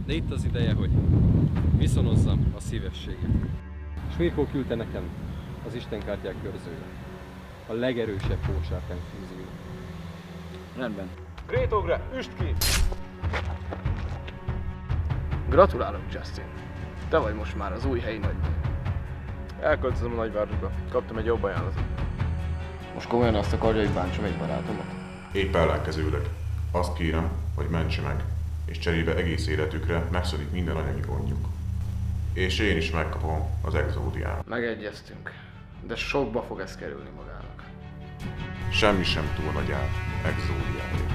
De itt az ideje, hogy viszonozzam a szívességet. Smirkó küldte nekem az istenkártyák körzője. A legerősebb póksárkány fúzió. Rendben. Grétogre, üst ki! Gratulálok, Justin. Te vagy most már az új helyi nagy. Elköltözöm a nagyvárosba. Kaptam egy jobb ajánlatot. Most komolyan azt akarja, hogy bántsam egy barátomat? Épp ellenkezőleg. Azt kérem, hogy mentse meg, és cserébe egész életükre megszűnik minden anyagi gondjuk. És én is megkapom az exódiát. Megegyeztünk, de sokba fog ez kerülni magának. Semmi sem túl nagy ár exódiáért.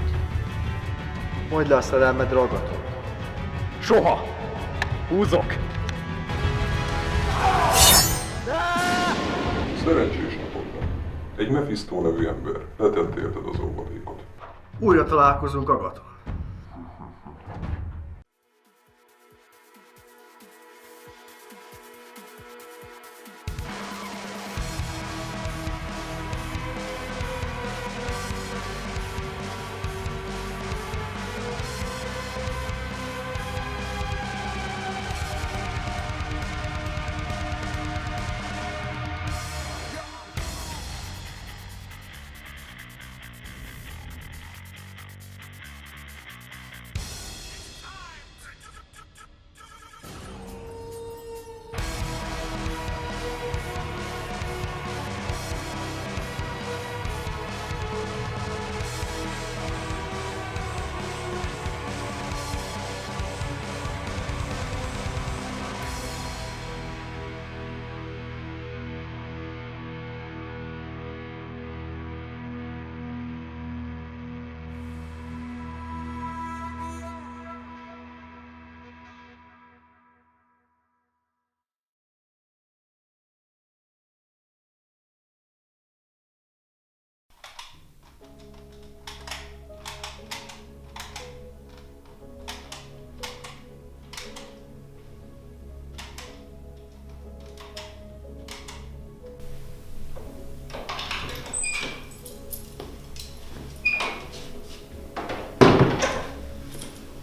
Mondd le a szerelmed ragaton. Soha! Húzok! Szerencsés napodban. Egy Mephisto nevű ember letette érted az óvadékot. Újra találkozunk Agaton.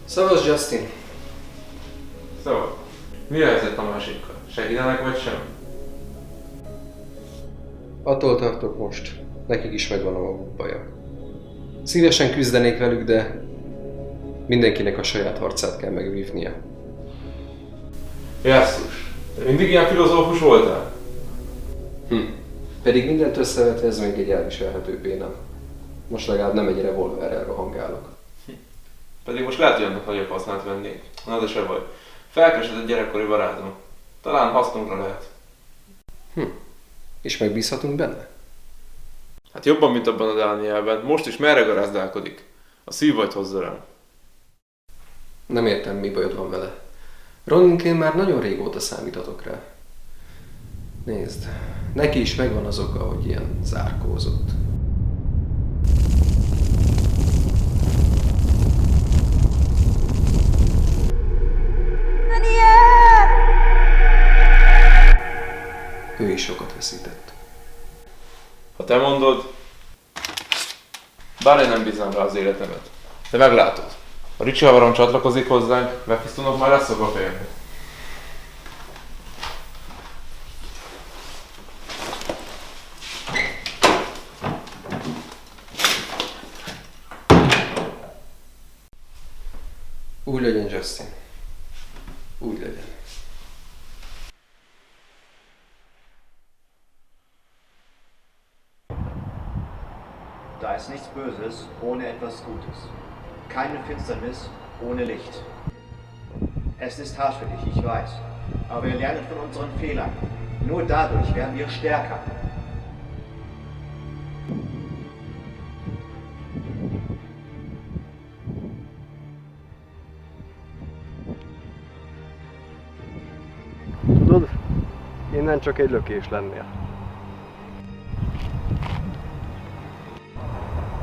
Szavaz, Justin! Szóval, mi a helyzet a másikkal? Segítenek vagy sem? Attól tartok most. Nekik is megvan a maguk baja. Szívesen küzdenék velük, de mindenkinek a saját harcát kell megvívnia. Jesszus, te mindig ilyen filozófus voltál? Pedig mindent összevetve ez még egy elviselhető béna. Most legalább nem egy revolverrel rohangálok. Pedig most lehet, hogy annak nagyobb hasznát vennék. Na de se baj. Felkeresett egy gyerekkori barátom. Talán hasznunkra lehet. És megbízhatunk benne? Hát jobban, mint abban a Dánielben. Most is merre garázdálkodik. A szívvajt hozza rám. Nem értem, mi bajod van vele. Roninként már nagyon régóta számíthatok rá. Nézd, neki is megvan az oka, hogy ilyen zárkózott. Ő is sokat veszített. Ha te mondod, bár én nem bíznám rá az életemet. De meglátod. A Ricsi hamarosan csatlakozik hozzánk, Mephistónak már lesz a fejembe. Úgy legyen, Justin. Úgy legyen. Da ist nichts Böses ohne etwas Gutes. Keine Finsternis ohne Licht. Es ist hart für dich, ich weiß. Aber wir lernen von unseren Fehlern. Nur dadurch werden wir stärker. Tudod, innen csak egy lökés lennél.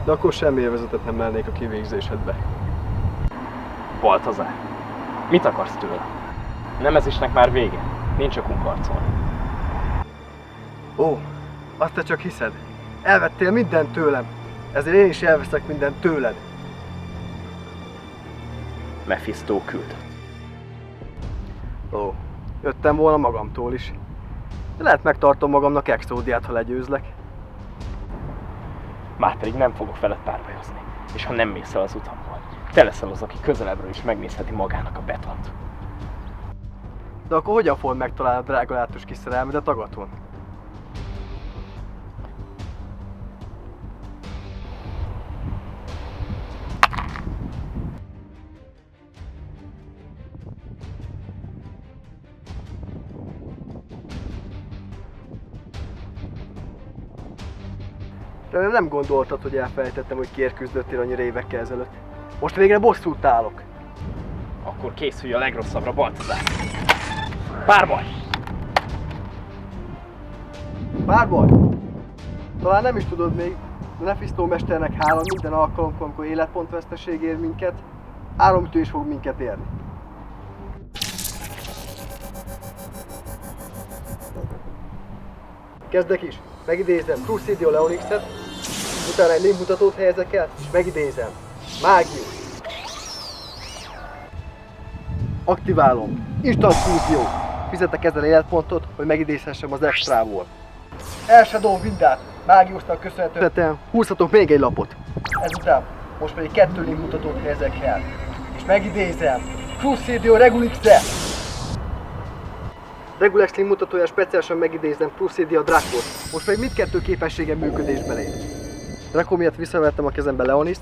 De akkor semmi élvezetet nem lelnék a kivégzésedbe. Baltazár, mit akarsz tőle? Nemezisnek már vége, nincs okunk harcolni. Ó, azt te csak hiszed. Elvettél mindent tőlem, ezért én is elveszek mindent tőled. Mephisto küldött. Ó, jöttem volna magamtól is. De lehet megtartom magamnak Exódiát, ha legyőzlek. Márpedig nem fogok veled párbajozni. És ha nem mész el az utamból, te leszel az, aki közelebbről is megnézheti magának a betont. De akkor hogyan fogod megtalálni a drága látós kis szerelmedet Agaton? De nem gondoltad, hogy elfelejtettem, hogy kiért küzdöttél annyira évekkel ezelőtt. Most végre bosszút állok. Akkor készülj a legrosszabbra, Baltazár! Párbaj! Párbaj! Talán nem is tudod még, de Nefisztó mesternek hála minden alkalomkor, amikor életpontveszteség ér minket, áramütés fog minket érni. Kezdek is. Megidézem Crucidio Leonixet, utána egy névmutatót helyezek el, és megidézem Mágius. Aktiválom. Instant Fúzió. Fizetek ezzel életpontot, hogy megidézhessem az extrából. Elshadow Windát. Mágiusnak köszönhetően húzhatok még egy lapot. Ezután most pedig 2 névmutatót helyezek el. És megidézem Crucidio Regulixet. Regulex link mutatója speciálisan megidézem Crucidia Dracot. Most pedig mindkettő képessége működésbe lép. Draco miatt visszavettem a kezembe Leoniszt,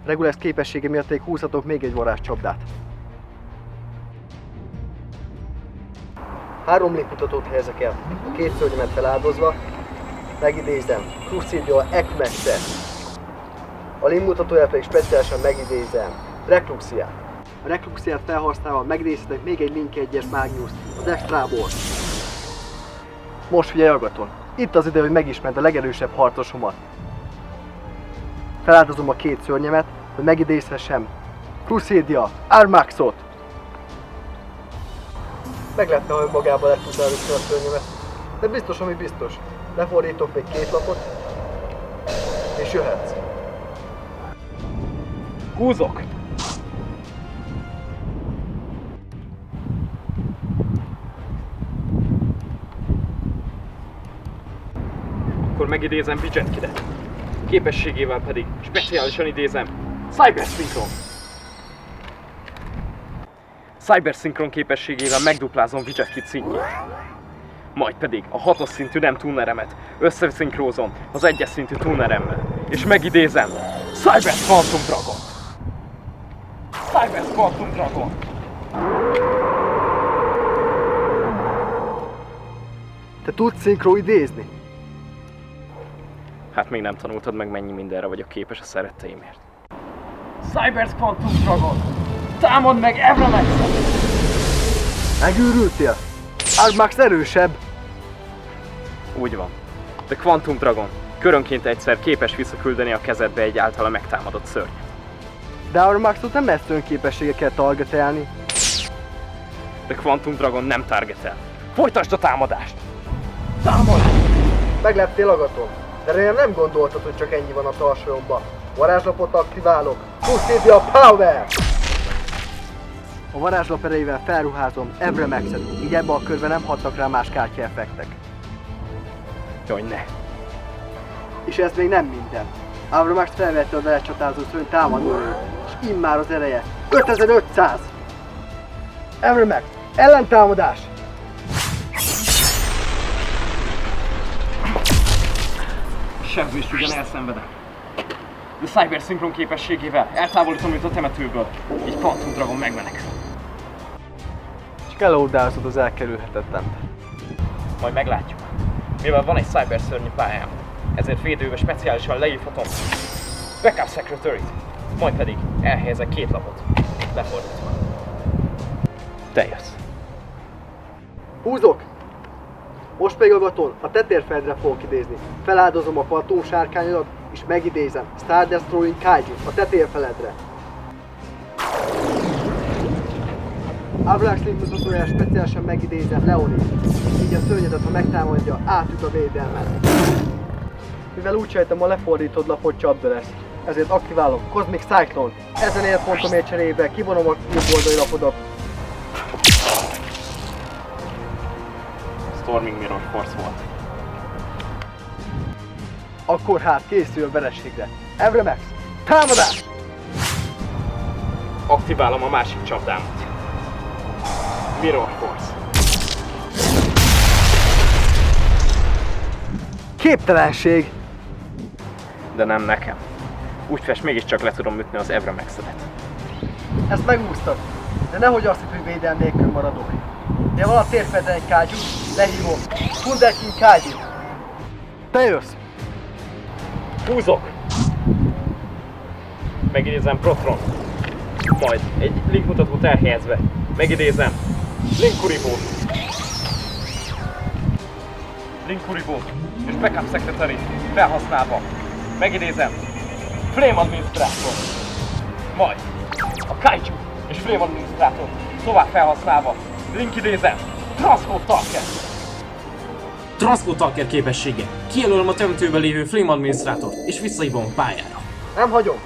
Regulex képessége miatt pedig húzhatok még egy varázscsapdát. 3 link mutatót helyezek el, a 2 szörnyemet feláldozva, megidézem Crucidia Ekmexet. A link mutatója pedig speciálisan megidézem Recluxiát. A Recluxiát felhasználva megidézhetek még egy Link 1-es Mágiuszt az extrából. Most figyelj Agaton! Itt az ide, hogy megismerd a legerősebb harcosomat. Feláldozom a 2 szörnyemet, hogy megidézhessem Crucidia Armaxot. Meglepne, hogy magába le tudnál ütni a szörnyemet. De biztos, ami biztos. Lefordítok még 2 lapot, és jöhetsz. Húzok! Akkor megidézem Vijetkidet. Képességével pedig speciálisan idézem Cybersynchron. Cybersynchron képességével megduplázom Vijetkid szintjét. Majd pedig a 6-os szintű nem tuneremet összeszinkrózom az 1-es szintű tuneremmel. És megidézem Cyber Quantum Dragon. Cyber Quantum Dragon. Te tudsz szinkro idézni? Hát még nem tanultad meg, mennyi mindenre vagyok képes a szeretteimért. Cyber Quantum Dragon! Támad meg Avramaxot! Megőrültél? Armax erősebb! Úgy van. De Quantum Dragon körönként egyszer képes visszaküldeni a kezedbe egy általa megtámadott szörnyet. De Armaxot nem lesz önképessége kell targetelni. De Quantum Dragon nem targetel. Folytasd a támadást! Támad! Megleptél Agaton, de remélem nem gondoltad, hogy csak ennyi van a tarsolyomban. Varázslapot aktiválok. Crucidia Power! A varázslap erejével felruházom Avramaxet, így ebbe a körbe nem hatnak rá más kártyaeffektek. Jaj, ne! És ez még nem minden. Avramax felvette a vele csatázó szörny támadóerőt, és immár az ereje 5500! Avramax, ellentámadás! Sebből is ugyan elszenvedek. De Cyber Synchron képességével eltávolítom őt a temetőből, így Quantum Dragon megmenekül. Csak eloldárzod az elkerülhetetlen. Majd meglátjuk. Mivel van egy Cyber szörnyű pályám, ezért védőbe speciálisan leírhatom Backup Secretary-t, majd pedig elhelyezek 2 lapot, lefordítva. Te jössz. Húzok! Most pedig Agaton, a tetérfeledre fogok idézni. Feláldozom a Fantom sárkányodat, és megidézem Star Destroying Kaiju a tetérfeledre. Avrax link mutatójára speciálisan megidézem Leonis, így a szörnyedet, ha megtámadja, átüt a védelmet. Mivel úgy sejtem, a lefordított lapot csapda lesz, ezért aktiválom Cosmic Cyclone. Ezen életpontomért cserébe kivonom a jobb oldali lapodat. Storming Mirror Force volt. Akkor hát készül a vereségre. Evremax, támadás! Aktiválom a másik csapdámat. Mirror Force. Képtelenség! De nem nekem. Úgy fest, mégiscsak le tudom ütni az Evramax-edet. Ezt megúsztad, de nehogy azt hidd, hogy védelem nélkül maradok. De van a térfeden egy kágyú, lehívom. Wunderkind kágyú. Te jössz! Húzok! Megidézem Protron. Majd egy linkmutatót elhelyezve. Megidézem Linkuribo. Linkuribo és Backup Secretary felhasználva. Megidézem Flame Administrator. Majd a Kaiju és Flame Administrator tovább felhasználva. Linkidézem Transcode Talker. Transcode Talker képessége. Kijelölöm a temetőben lévő Flame Administrátort, és visszahívom a pályára. Nem hagyom!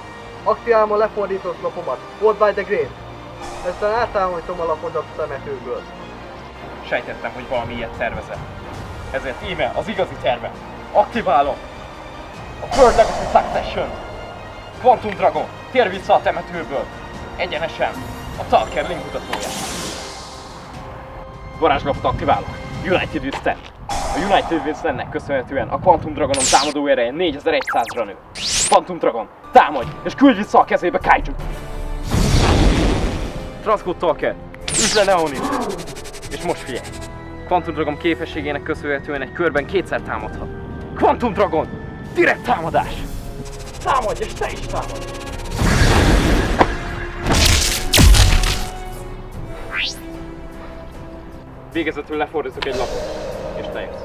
Aktiválom a lefordított lapomat. Hold by the grave. Ezzel eltávolítom a lapodat a temetőből. Sejtettem, hogy valami ilyet tervezett. Ezért íme az igazi terve. Aktiválom a World Legacy Succession. Quantum Dragon, tér vissza a temetőből. Egyenesen a Talker link mutatóját. Varázslapot aktiválok. United Withstand. A United Withstandnek köszönhetően a Quantum Dragonom támadó ereje 4100-ra nő. Quantum Dragon, támadj és küldj vissza a kezébe Kaiju. Transcode Talker, üsd le Leonid. És most figyelj. Quantum Dragon képességének köszönhetően egy körben kétszer támadhat. Quantum Dragon, direkt támadás. Támadj és te is támadj. Végezetül lefordítok egy lapot, és te jössz.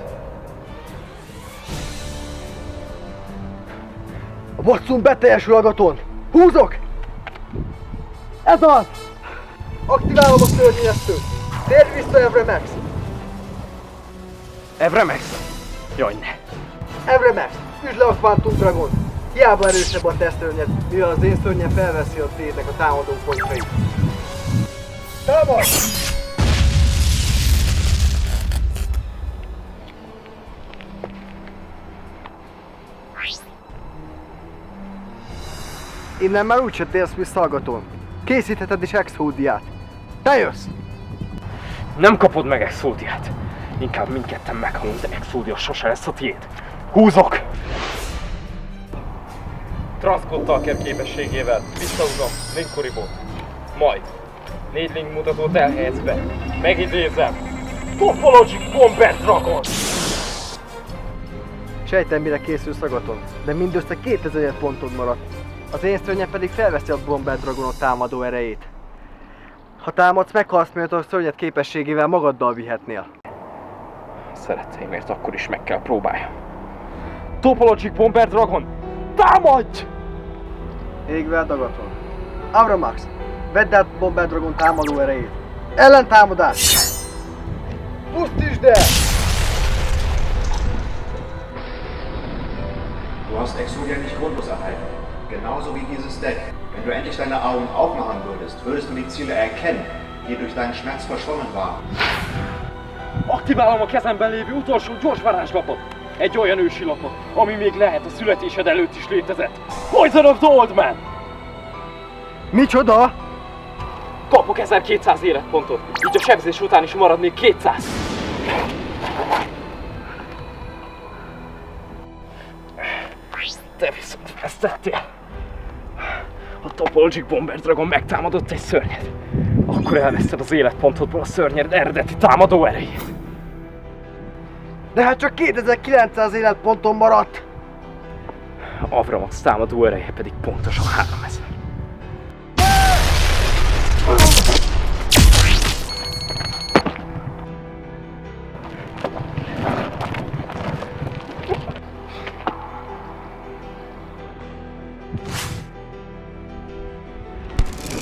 A bosszunk beteljesül agaton! Húzok! Ez az! Aktiválom a szörnyesztőt! Térj vissza, Evremax! Evramax? Jaj, ne! Evremax! Üsd le a Quantum Dragon! Hiába erősebb a te szörnyed, mivel az én szörnyem felveszi a tétnek a támadó pontjait. Támadj! Innen már úgyse térsz vissza agatón. Készítheted is Exódiát. Te jössz! Nem kapod meg Exódiát. Inkább mindketten meghalunk, de Exódia sose lesz a tiéd. Húzok! Transcode Talker képességével visszahúzom Linkuribót. Majd 4 link mutatót elhelyezve. Megidézem Topologic Bomber Dragon! Sejtem, mire készülsz agaton, de mindössze 2000 pontod maradt. Az én szörnyem pedig felveszi a Bomber Dragonok támadó erejét. Ha támadsz, meghalsz, mert a szörnyed képességével magaddal vihetnél. Szeretteimért akkor is meg kell próbáljam. Topologic Bomber Dragon! Támadj! Égveld agaton. Avramax, vedd át Bomber Dragon támadó erejét. Ellentámadás! Pusztítsd el! Du hast Exodia nicht grundlos erhalten. Genauso wie dieses Deck. Wenn du endlich deine Augen aufmachen würdest, würdest du die Ziele erkennen, die durch deinen Schmerz verschwommen waren. Aktiválom a kezemben lévő utolsó gyors varázslapot. Egy olyan ősi lapot, ami még lehet a születésed előtt is létezett. Poison of the Old Man! Micsoda? Kapok 1200 életpontot, így a sebzés után is marad még 200. Te viszont vesztettél. A Topologic Bomber Dragon megtámadott egy szörnyet. Akkor elveszted az életpontodból a szörnyed eredeti támadó erejét. De hát csak 2900 életponton maradt! Avramax támadó ereje pedig pontosan 3000.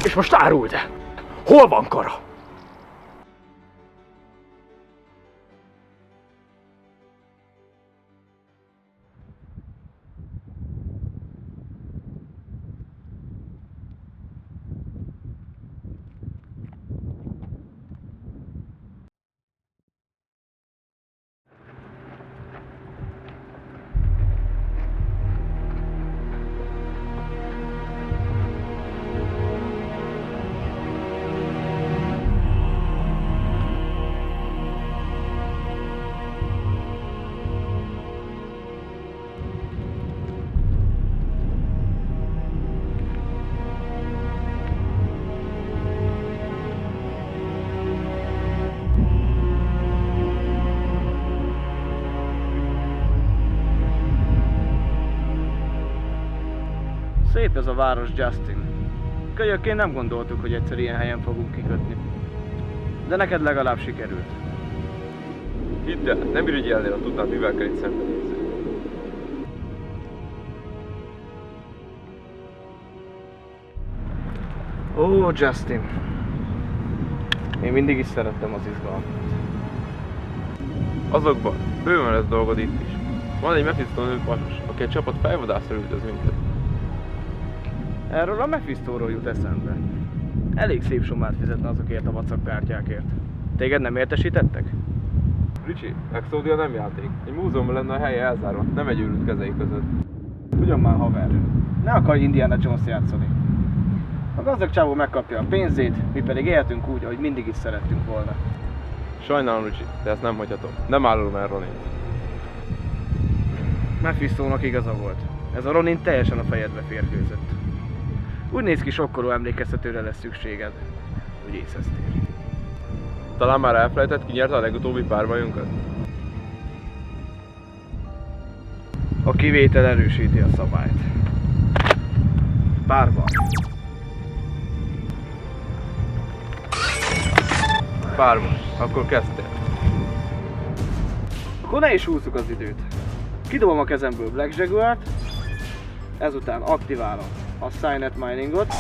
És most áruld el! Hol van Kara? Szép ez a város, Justin. Kölyökként nem gondoltuk, hogy egyszer ilyen helyen fogunk kikötni. De neked legalább sikerült. Hidd el, nem irigyelnél, ha tudnád, mivel kell itt szembenézni. Ó, Justin. Én mindig is szerettem az izgalmat. Azokban bőven lesz dolgod itt is. Van egy Mephisto nevű pasas, aki egy csapat fejvadászra üldöz minket. Erről a Mephistóról jut eszembe. Elég szép sumát fizetne azokért a vacakkártyákért. Téged nem értesítettek? Ricsi, Exodia nem játék. Egy múzeumban lenne a helye elzárva, nem egy őrült kezei között. Ugyan már, haver. Ne akarj Indiana Jones játszani. A gazdag csávó megkapja a pénzét, mi pedig éltünk úgy, ahogy mindig is szerettünk volna. Sajnálom, Ricsi, de ezt nem hagyhatom. Nem árulom el Ronint. Mephistónak igaza volt. Ez a Ronin teljesen a fejedbe férkőzött. Úgy néz ki, sokkoló emlékeztetőre lesz szükséged, hogy észeztél. Talán már elfelejtett, ki nyerte a legutóbbi párbajunkat? A kivétel erősíti a szabályt. Párbaj. Párbaj. Akkor kezdtél. Akkor ne is húzzuk az időt. Kidobom a kezemből Black Jaguart, ezután aktiválom a Signet Miningot,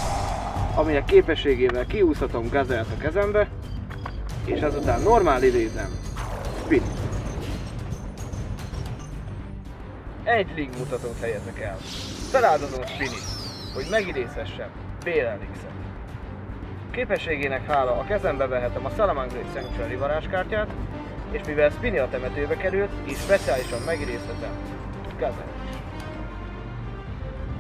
aminek képességével kiúszhatom Gazelt a kezembe, és ezután normál idézem Spin. Egy link mutatót helyezek el. Feláldozom a Spinit, hogy megidézhessem Bélelixet. Képességének hála a kezembe vehetem a Salamangreat Sanctuary varázskártyát, és mivel Spinny a temetőbe került, így speciálisan megidézhetem Gazelt is.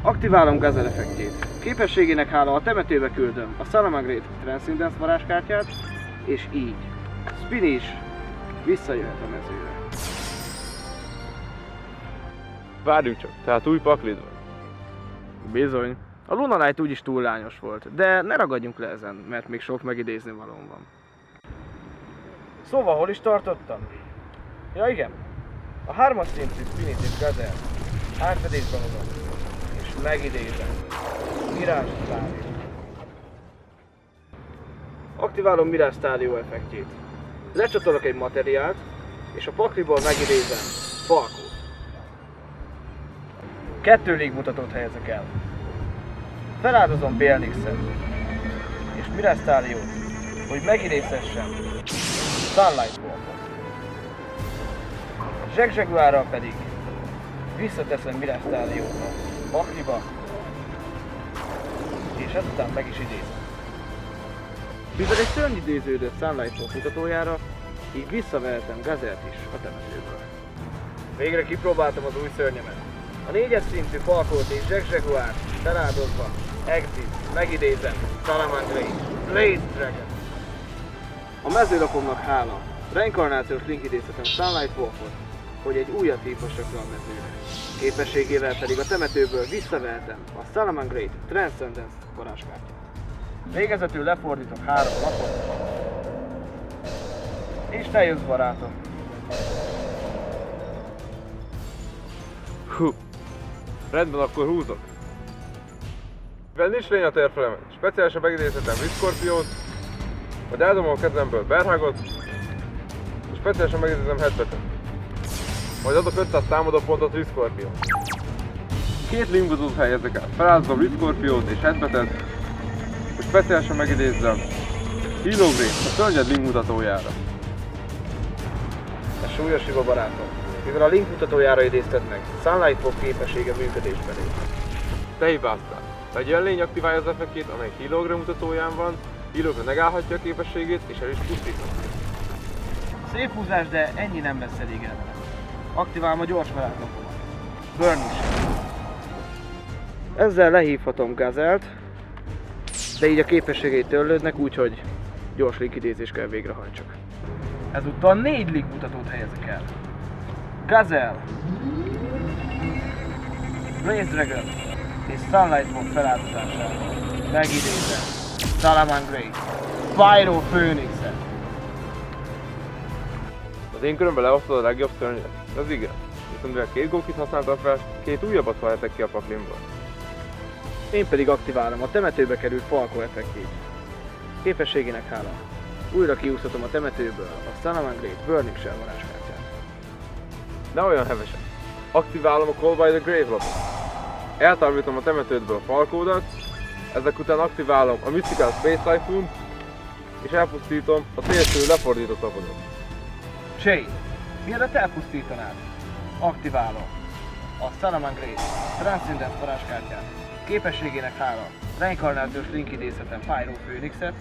Aktiválom Gazelle effektjét. Képességének hála a temetőbe küldöm a Salamangreat Transcendence varázskártyát, és így Spinny is visszajöhet a mezőre. Várjunk csak, tehát új paklid van. Bizony. A Luna Light úgyis túl lányos volt, de ne ragadjunk le ezen, mert még sok megidézni valóm van. Szóval hol is tartottam? Ja igen, a 3-as szintű Spinit és Gazelle átfedésben hozom, és megidézem Mirage Stadio. Aktiválom Mirage Stadio effektjét. Lecsatolok egy materiált, és a pakliból megidézem Falkót. 2 légmutatót helyezek el. Feláldozom Bélnixet és Mirage Stadiót, hogy megidézhessem Sunlight Wolfot. Jack Jaguarral pedig visszateszem Mirage Stadiót a pakliba, és ezután meg is idézem. Mivel egy szörny idéződött Sunlight Wolf mutatójára, így visszavehetem Gazelt is a temetőből. Végre kipróbáltam az új szörnyemet. A 4-es szintű Falkót és Jack Jaguart feláldozva, Exit, megidézem, Salamangreat, Blade Dragon. A mezőlapomnak hála, reinkarnációs link idézhetem Sunlight Wolfot, hogy egy újat hívhassak le a mezőre. Képességével pedig a temetőből visszavehetem a Salamangreat Transcendence varázskártyát. Végezetül lefordítok 3 lapot, és te jössz, barátom. Hú. Rendben, akkor húzok. Mivel nincs lény a térfelemen, speciálisan megidézhetem Viscorpiót, vagy eldobom a kezemből Berhagot, és speciálisan megidézem Headbetet. Majd adok 500 támadó pontot Viscorpión. 2 limbuzót helyezek el, feláldozom Viscorpiót és Headbetet, és speciálisan megidézzem Hillogreen a szörnyed link mutatójára. Ez súlyos hiba, barátom. Mivel a link mutatójára idézted meg, Sunlight Wolf képessége működésbe lép. Te hibáztál. Egy olyan lény aktiválja az effektjét, amely Hillogreen mutatóján van, Hillogreen megállhatja a képességét, és el is pusztíthatja. Szép húzás, de ennyi nem lesz elég elvelem. Aktiválom a gyors varázslapomat. Burnish. Ezzel lehívhatom Gazelt, de így a képességei törlődnek, úgyhogy gyors link idézést kell végrehajtsak. Ezúttal 4 link mutatót helyezek el. Gazelle, Blaze Dragon és Sunlight Wolf feláldozásával megidézem Salamangreat, Pyro Phoenixet. Az én körömben leosztod a legjobb szörnyet? Ez igen. Viszont mivel 2 gókit használtam fel, 2 újabbat vehetek ki a paklimból. Én pedig aktiválom a temetőbe került Falco effektjét. Képességének hála. Újra kiúszhatom a temetőből a Salamangreat Burning Shell varázskártyát. Ne olyan hevesen. Aktiválom a Call by the Grave lapot. Eltávolítom a temetődből a Falcódat, ezek után aktiválom a Mystical Space Typhoon-t, és elpusztítom a célszerű lefordított lapodat. Shane, mielőtt elpusztítanád, aktiválom a Salamangreat Transcendent varázskártyát. Képességének hála, reinkarnációs link idézhetem Pyro Phoenixet,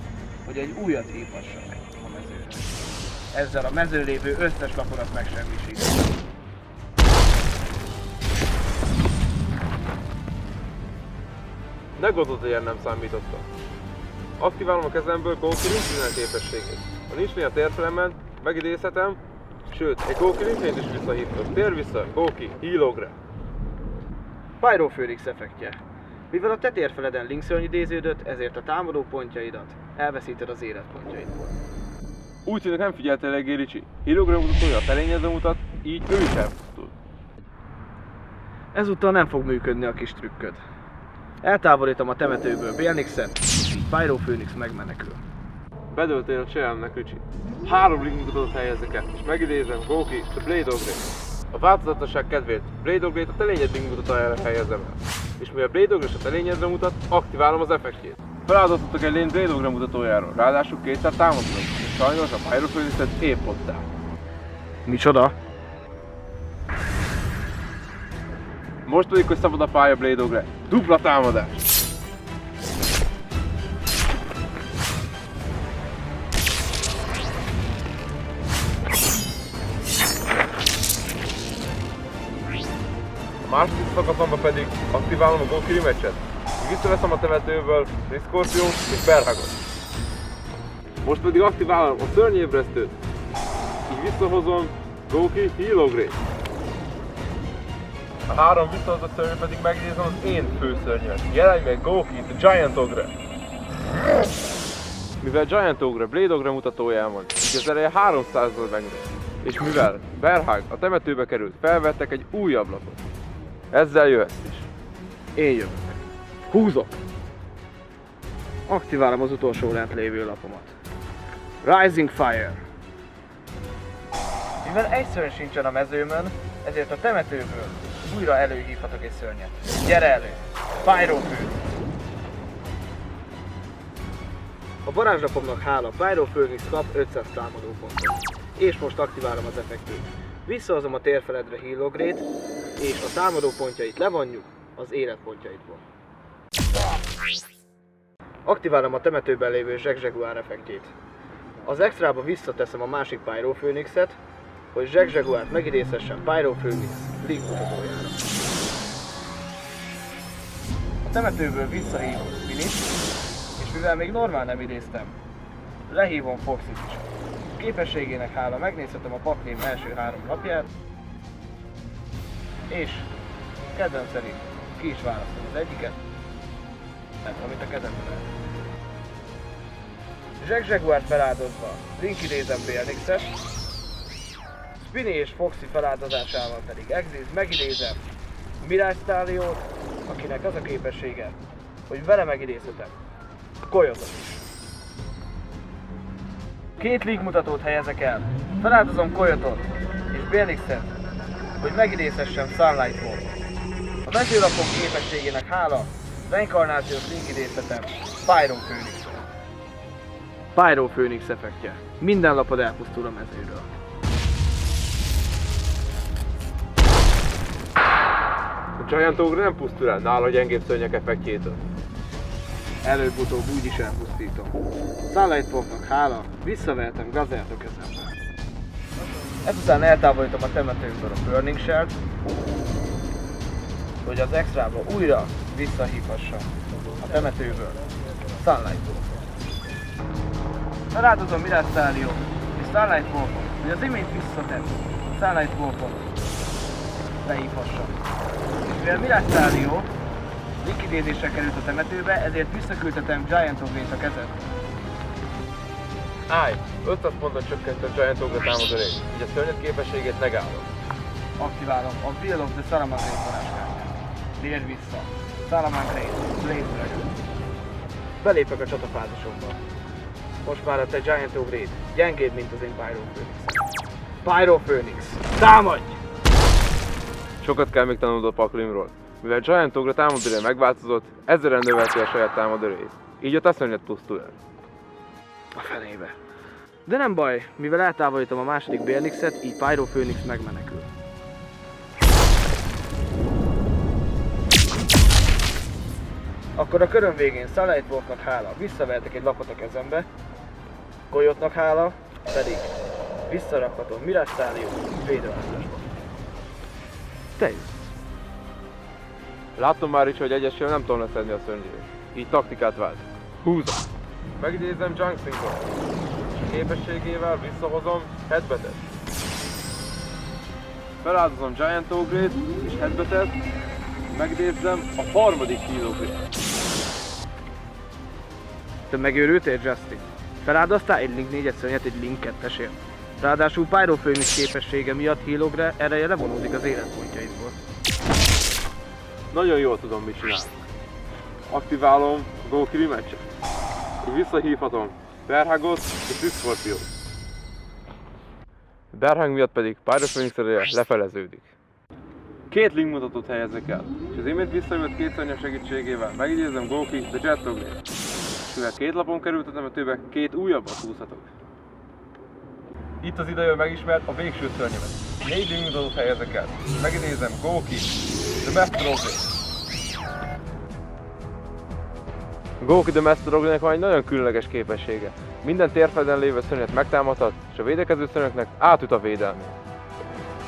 hogy egy újat hívhassak a mezőre. Ezzel a mezőn lévő összes lapodat megsemmisítem. Ne gondold, hogy erre nem számítottam. Aktiválom a kezemből Gouki Infinite képességét. Ha nincs néha térfelemben, megidézhetem, sőt, egy Gouki Infinite is visszahívtok. Tér vissza, Gouki, Healogre. Pyro Phoenix effektje. Mivel a te térfeleden Linkszörny idéződött, ezért a támadó pontjaidat elveszíted az életpontjaidból. Úgy tűnik nem figyeltél eléggé, Ricsi. Healogre mutatója a telényedre mutat, így ő is elpusztul. Ezúttal nem fog működni a kis trükköd. Eltávolítom a temetőből Bélnixet, így Pyro Phoenix megmenekül. Bedöltél a cselemnek, Ricsi. 3 link mutatót helyezek el, és megidézem Gouki, the Blade of Grace. A változatosság kedvéért Blade of Grace a telényed link mutatójára helyezem el. És mivel Blade of Grace a telényedre mutat, aktiválom az effektjét. Feláldoztatok egy lényt Blade of Grace mutatójáról, ráadásul kétszer támadom, és sajnos a Pyro Phoenixet épp ott áll. Micsoda? Most pedig, hogy szabad a pálya Blade of Grace. Dupla támadás! A második szakaszomban pedig aktiválom a Gouki rematchet. Visszaveszem a temetőből Scorpion és Berhagot. Most pedig aktiválom a szörnyébresztőt. Így visszahozom Gouki Healogre. A 3 visszahozott szörny pedig megnézem az én főszörnyemet. Jelenj meg Gouki, the Giant Ogre! Mivel Giant Ogre Blade Ogre mutatóján van, így az ereje 300-zal megnő. És mivel Berhag a temetőbe került, felvettek egy újabb lapot. Ezzel jöhetsz is. Én jövök. Húzok! Aktiválom az utolsó lent lévő lapomat. Rising Fire. Mivel egy szörny sincsen a mezőmön, ezért a temetőből újra előhívhatok egy szörnyet. Gyere elő! Pyro Phoenix! A varázslapomnak hála Pyro Phoenix kap 500 támadó pontot. És most aktiválom az effektét. Visszahozom a térfeledre Healogrét, és a támadó pontjait levonjuk az életpontjaidból. Aktiválom a temetőben lévő Jack Jaguar effektjét. Az extrába visszateszem a másik Pyro Phoenixet, hogy Jack Jaguart megidézhessen Pyro Phoenix Link mutatójára. A temetőből visszahívom Spinit, és mivel még normál nem idéztem, lehívom Foxit is. Képességének hála megnézhetem a paklém első 3 lapját, és kedvem szerint ki is választom az egyiket, mert amit a kezembe lehet. Jack Jaguart feláldozva Link idézem Bélnixet, Spinny és Foxy feláldozásával pedig megidézem Mirage Stalliót, akinek az a képessége, hogy vele megidézhetem Coyotot is. 2 Link mutatót helyezek el, feláldozom Coyotot és Bélnixet, hogy megidézhessem Sunlight Wolf. A mezőlapok képességének hála reinkarnációs Link idézhetem Pyro Phoenix. Pyro Phoenix effektje. Minden lapod elpusztul a mezőről. A Giant Ogre nem pusztul el nála gyengébb szörnyek effektjétől. Előbb-utóbb úgyis elpusztítom. Sunlight Wolfnak hála, visszavertem Gazelt a kezembe. Ezután eltávolítom a temetőből a Burning Shell-t, hogy az extrába újra visszahívhassam a temetőből Sunlight Wolf. Feláldozom Mirage Stalliót és Sunlight Wolfot, hogy az imént visszatett Sunlight Wolfot lehívhassam. És mivel Mirage Stallió likidézésre került a temetőbe, ezért visszaküldhetem Giant Ogre-t a kezed. Állj! 500 pontot csökkent a Giant Ogre támadórék, így a szörnyet képességét megállom. Aktiválom a Will of the Salamangreat varázskártyát. Tér vissza. Salaman Crane, Blaze Dragon. Belépek a csatafázisomba. Most már a te Giant Ogre-d gyengébb, mint az én Pyro Phoenix. Pyro Phoenix, támadj! Sokat kell még tanulnod a Paklimról. Mivel Giant Ogre támadóereje megváltozott, ezzel növelti a saját támadóerejét. Így a te szörnyed pusztul el. A fenébe. De nem baj, mivel eltávolítom a második Bélnixet, így Pyro Phoenix megmenekül. Akkor a köröm végén Sunlight Wolfnak hála, visszavertek egy lapot a kezembe, Coyote-nak hála, pedig visszarakhatom Mirastálium védőállásba. Te jössz. Látom már is, hogy egyesével nem tudom leszedni a szörnyét. Így taktikát vált. Húzom. Megidézem Junksinkot. És képességével visszahozom Headbatet. Feláldozom Giant Ogre-t és Headbatet. Megidézzem a harmadik Heal Ogre-t. Te megőrültél, Justin? Feláldoztál egy Link 4-es szörnyet egy Link 2-esért. Ráadásul Pyro Phoenix képessége miatt Heal Ogre ereje levonódik az életpontjaidból. Nagyon jól tudom, mit csinálok. Aktiválom Gouki rematch-et. Így visszahívhatom Berhagot és X-Scorpiot. Berhang miatt pedig Pyro Phoenix ereje lefeleződik. Két link mutatót helyezek el, és az imént visszajött két szörnyek segítségével megidézem Gouki de Jet Ogre-t. És mivel két lapon került a temetőbe, két újabbat húzhatok. Itt az ideje, hogy megismert a végső szörnyemet. Négy link mutatót helyezek el, és megidézem Gouki de Master Ogre-t. Gouki the Master Ogre-nek van egy nagyon különleges képessége. Minden térfeleden lévő szörnyet megtámadhat, és a védekező szörnyeknek átüt a védelmi.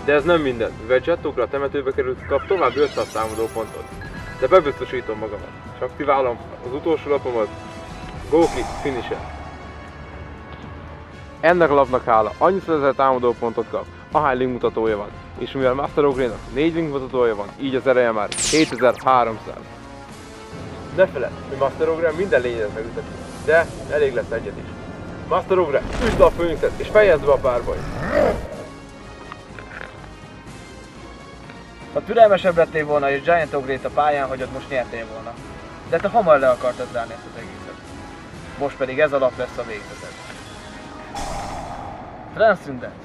De ez nem minden, mivel Jet Ogre a temetőbe került, kap további 500 támadó pontot. De bebiztosítom magamat, és aktiválom az utolsó lapomat, Gouki Finisher. Ennek a lapnak hála, annyi ezer támadó pontot kap, ahány link mutatója van, és mivel Master Ogre-nak 4 link mutatója van, így az ereje már 7300. Ne feledd, hogy Master Ogre minden lényedet megüteti, de elég lesz egyet is. Master Ogre, üsd a Phoenixet és fejezd be a párbajt! Ha türelmesebb lettél volna és Giant Ogre-t a pályán hagyod, most nyertél volna. De te hamar le akartad zárni ezt az egészet. Most pedig ez a lap lesz a végzeted. Transcendence.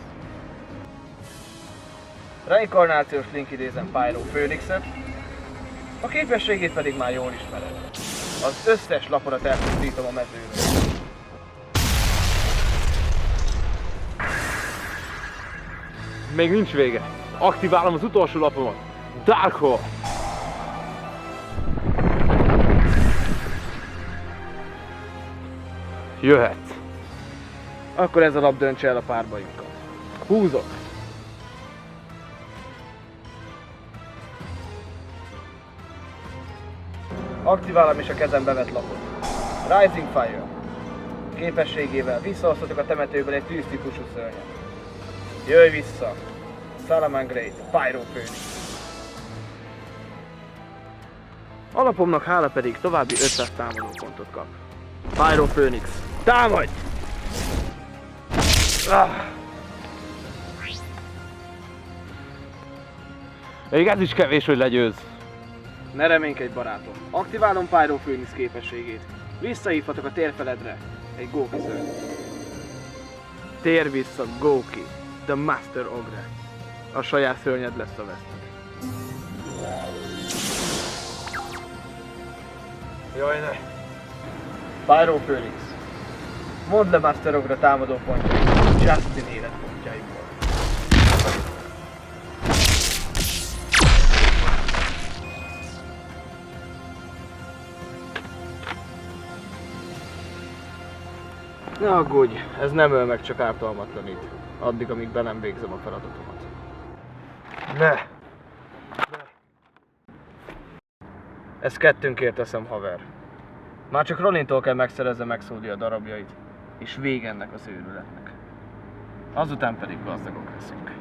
Reinkarnációs link idézem Pyro Phoenixet. A képességét pedig már jól ismered. Az összes lapodat elpusztítom a mezőről. Még nincs vége. Aktiválom az utolsó lapomat. Darkhole! Jöhet. Akkor ez a lap döntse el a párbajunkat. Húzok! Aktiválom is a kezembe vett lapot. Rising Fire. Képességével visszahoztatok a temetőből egy tűztípusú szörnyet. Jöjj vissza! Salaman Crane, Pyro Phoenix. Alapomnak hála pedig további 500 támadó pontot kap. Pyro Phoenix, támadj! Még ez is kevés, hogy legyőz. Ne reménykedj, barátom. Aktiválom Pyro Phoenix képességét. Visszahívhatok a térfeledre egy Gouki szörnyet. Tér vissza, Gouki, the Master Ogre. A saját szörnyed lesz a veszted. Jaj, ne! Pyro Phoenix. Mondd le Master Ogre támadó pontjait Justin életpontjaiból. Ne aggódj, ez nem öl meg, csak ártalmatlanít. Addig, amíg be nem végzem a feladatomat. Ne! Ezt kettőnkért teszem, haver. Már csak Ronintól kell megszerezzem Exodia darabjait, és vége ennek az őrületnek. Azután pedig gazdagok leszünk.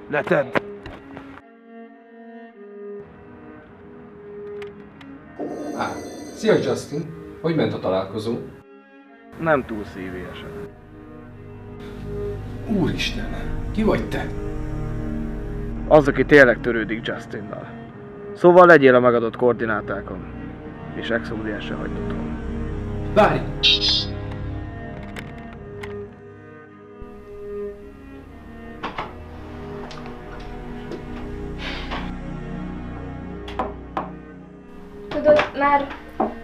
Ne tedd! Szia Justin! Hogy ment a találkozó? Nem túl szívélyesen. Úristen, ki vagy te? Az, aki tényleg törődik Justinnal. Szóval legyél a megadott koordinátákon, és Exodiusra hagyd otthon. Várj! Tudod, már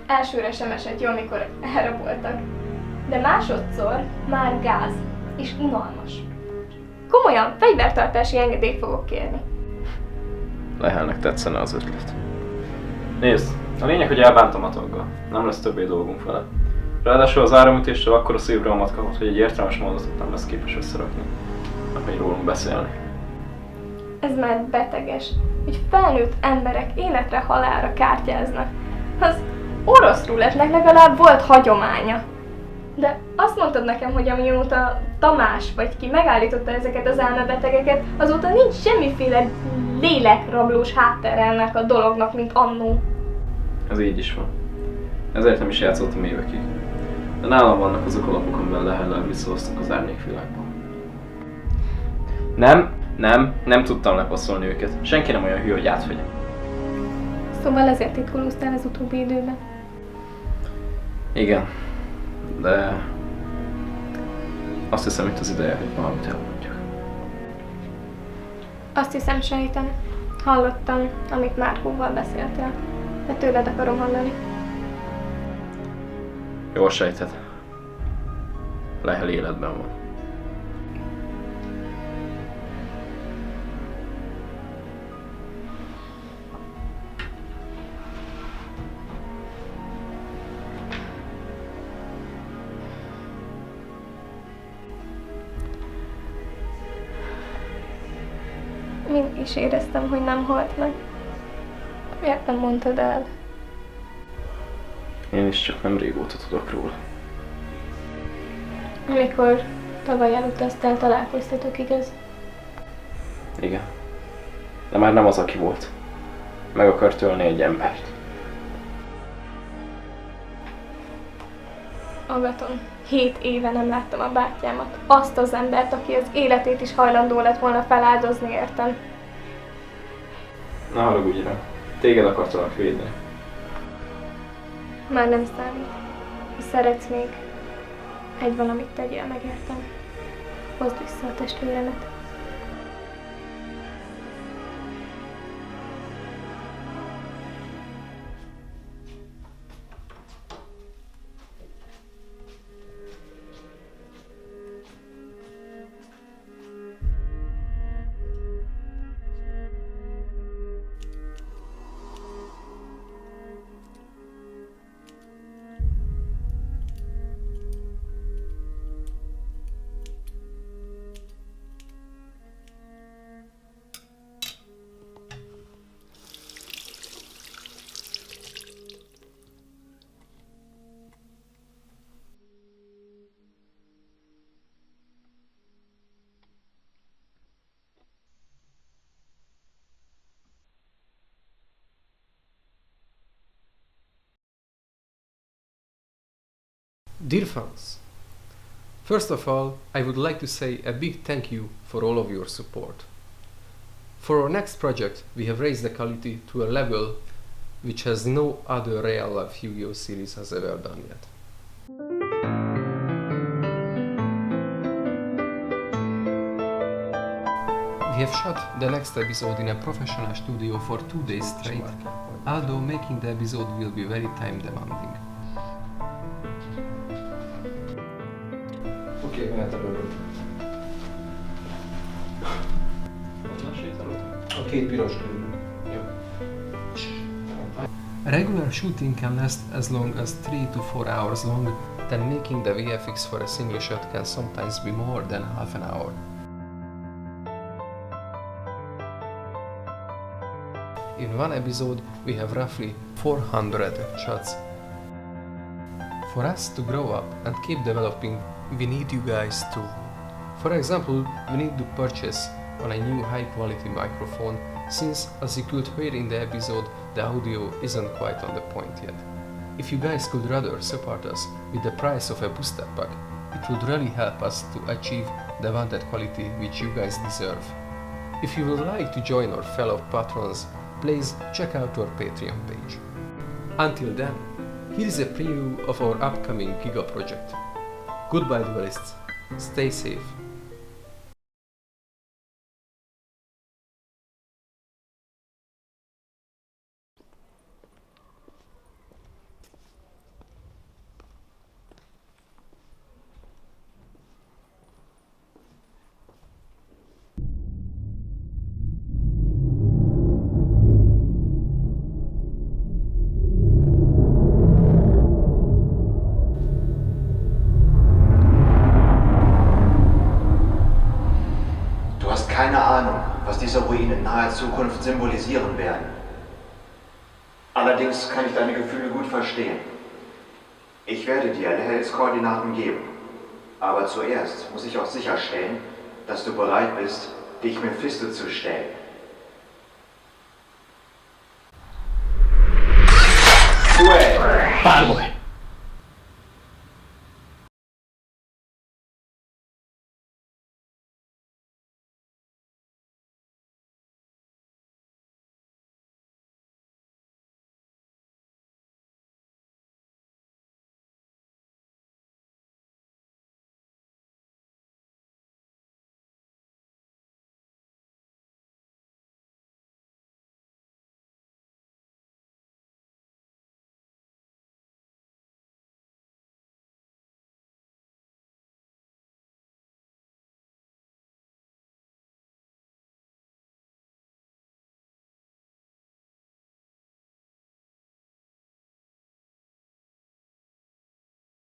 elsőre sem esett jó, amikor elraboltak. De másodszor már gáz, és unalmas. Komolyan, fegyvertartási engedélyt fogok kérni. Lehelnek tetszene az ötlet. Nézd, a lényeg, hogy elbántam a taggal. Nem lesz többé dolgunk vele. Ráadásul az áramütéstől akkora szívrohamot kapott, hogy egy értelmes mondatot nem lesz képes összerakni. Nem megy rólunk beszélni. Ez már beteges, hogy felnőtt emberek életre-halálra kártyáznak. Az orosz rulettnek legalább volt hagyománya. De azt mondtad nekem, hogy amióta Tamás vagy ki megállította ezeket az elmebetegeket, azóta nincs semmiféle lélekrablós háttere ennek a dolognak, mint annó. Ez így is van. Ezért nem is játszottam évekig. De nálam vannak azok a lapok, amivel lehellel visszahoztak az árnyékvilágba. Nem tudtam lepasszolni őket. Senki nem olyan hű, hogy átfegye. Szóval ezért titkolóztál az utóbbi időben. Igen, de azt hiszem itt az ideje, hogy valamit elmondjak. Azt hiszem, sejtem. Hallottam, amit Márkóval beszéltél. De tőled akarom hallani. Jól sejted. Lehel életben van. Mindig is éreztem, hogy nem halt meg. Miért nem mondtad el? Én is csak nem régóta tudok róla. Amikor tavaly elutaztál, találkoztatok, igaz? Igen. De már nem az, aki volt. Meg akart ölni egy embert. Agaton, 7 éve nem láttam a bátyámat. Azt az embert, aki az életét is hajlandó lett volna feláldozni értem. Ne haragudj rá. Téged akartalak védeni. Már nem számít. Ha szeretsz még, egy valamit tegyél meg értem. Hozd vissza a testvéremet. Dear fans, first of all, I would like to say a big thank you for all of your support. For our next project, we have raised the quality to a level which has no other real-life Yu-Gi-Oh! Series has ever done yet. We have shot the next episode in a professional studio for 2 days straight, although making the episode will be very time demanding. Oké, mehet előbb. A két piros körül. A regular shooting can last as long as 3 to 4 hours long, then making the VFX for a single shot can sometimes be more than half an hour. In one episode, we have roughly 400 shots. For us to grow up and keep developing, we need you guys too. For example, we need to purchase on a new high quality microphone, since as you could hear in the episode, the audio isn't quite on the point yet. If you guys could rather support us with the price of a booster pack, it would really help us to achieve the wanted quality which you guys deserve. If you would like to join our fellow patrons, please check out our Patreon page. Until then, here is a preview of our upcoming Giga project. Goodbye duelists, stay safe. Keine Ahnung, was diese Ruinen in naher Zukunft symbolisieren werden. Allerdings kann ich deine Gefühle gut verstehen. Ich werde dir Hells Koordinaten geben. Aber zuerst muss ich auch sicherstellen, dass du bereit bist, dich Mephisto zu stellen. Bad boy.